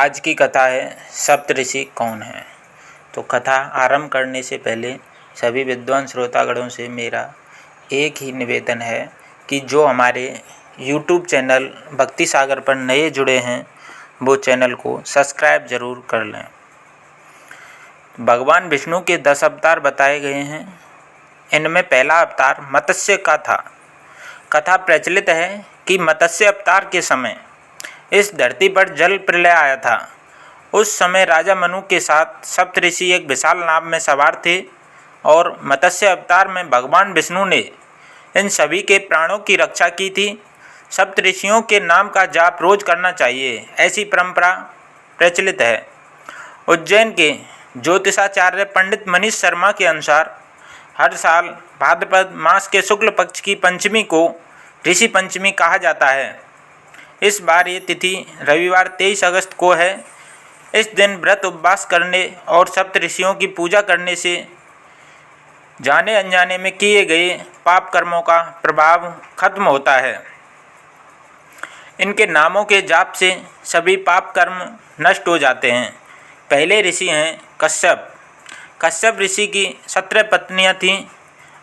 आज की कथा है सप्तऋषि कौन है। तो कथा आरंभ करने से पहले सभी विद्वान श्रोतागणों से मेरा एक ही निवेदन है कि जो हमारे YouTube चैनल भक्ति सागर पर नए जुड़े हैं वो चैनल को सब्सक्राइब जरूर कर लें। भगवान विष्णु के 10 अवतार बताए गए हैं। इनमें पहला अवतार मत्स्य का था। कथा प्रचलित है कि मत्स्य अवतार के समय इस धरती पर जल प्रलय आया था। उस समय राजा मनु के साथ सप्तऋषि एक विशाल नाव में सवार थे और मत्स्य अवतार में भगवान विष्णु ने इन सभी के प्राणों की रक्षा की थी। सप्तऋषियों के नाम का जाप रोज करना चाहिए, ऐसी परंपरा प्रचलित है। उज्जैन के ज्योतिषाचार्य पंडित मनीष शर्मा के अनुसार हर साल भाद्रपद मास के शुक्ल पक्ष की पंचमी को ऋषि पंचमी कहा जाता है। इस बार ये तिथि रविवार 23 अगस्त को है। इस दिन व्रत उपवास करने और सप्तऋषियों की पूजा करने से जाने अनजाने में किए गए पाप कर्मों का प्रभाव खत्म होता है। इनके नामों के जाप से सभी पाप कर्म नष्ट हो जाते हैं। पहले ऋषि हैं कश्यप। कश्यप ऋषि की 17 पत्नियां थीं।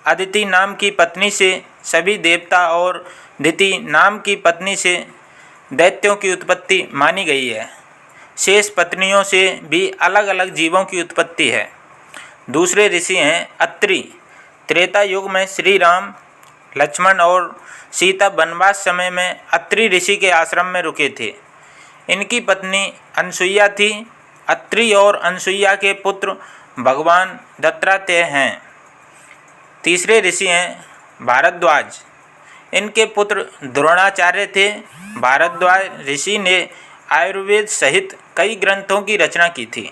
अदिति नाम की पत्नी से सभी देवता और दिति नाम की पत्नी से दैत्यों की उत्पत्ति मानी गई है। शेष पत्नियों से भी अलग अलग जीवों की उत्पत्ति है। दूसरे ऋषि हैं अत्रि। त्रेता युग में श्री राम, लक्ष्मण और सीता वनवास समय में अत्रि ऋषि के आश्रम में रुके थे। इनकी पत्नी अनसुईया थी। अत्रि और अनसुईया के पुत्र भगवान दत्तात्रेय हैं। तीसरे ऋषि हैं भारद्वाज। इनके पुत्र द्रोणाचार्य थे। भारद्वाज ऋषि ने आयुर्वेद सहित कई ग्रंथों की रचना की थी।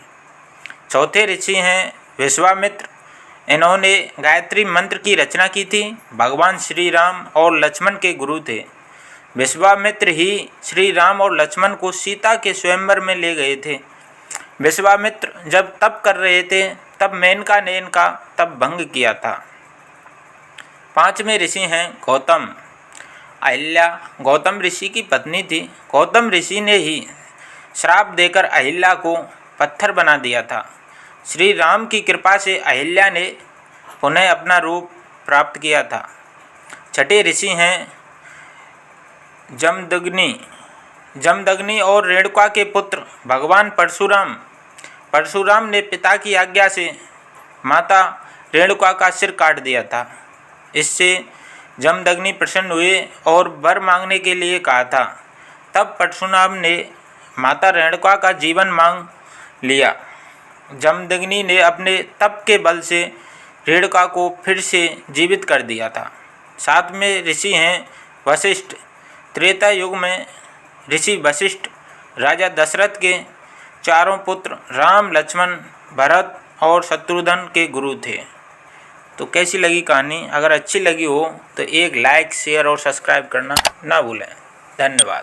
चौथे ऋषि हैं विश्वामित्र। इन्होंने गायत्री मंत्र की रचना की थी। भगवान श्री राम और लक्ष्मण के गुरु थे। विश्वामित्र ही श्री राम और लक्ष्मण को सीता के स्वयंवर में ले गए थे। विश्वामित्र जब तप कर रहे थे तब मेनका ने इनका तप भंग किया था। पांचवें ऋषि हैं गौतम। अहिल्या गौतम ऋषि की पत्नी थी। गौतम ऋषि ने ही श्राप देकर अहिल्या को पत्थर बना दिया था। श्री राम की कृपा से अहिल्या ने पुनः अपना रूप प्राप्त किया था। छठे ऋषि हैं जमदग्नि। जमदग्नि और रेणुका के पुत्र भगवान परशुराम। परशुराम ने पिता की आज्ञा से माता रेणुका का सिर काट दिया था। इससे जमदग्नि प्रसन्न हुए और वर मांगने के लिए कहा था। तब परशुराम ने माता रेणुका का जीवन मांग लिया। जमदग्नि ने अपने तप के बल से रेणुका को फिर से जीवित कर दिया था। सातवें ऋषि हैं वशिष्ठ। त्रेता युग में ऋषि वशिष्ठ राजा दशरथ के चारों पुत्र राम, लक्ष्मण, भरत और शत्रुघ्न के गुरु थे। तो कैसी लगी कहानी? अगर अच्छी लगी हो तो एक लाइक, शेयर और सब्सक्राइब करना ना भूलें। धन्यवाद।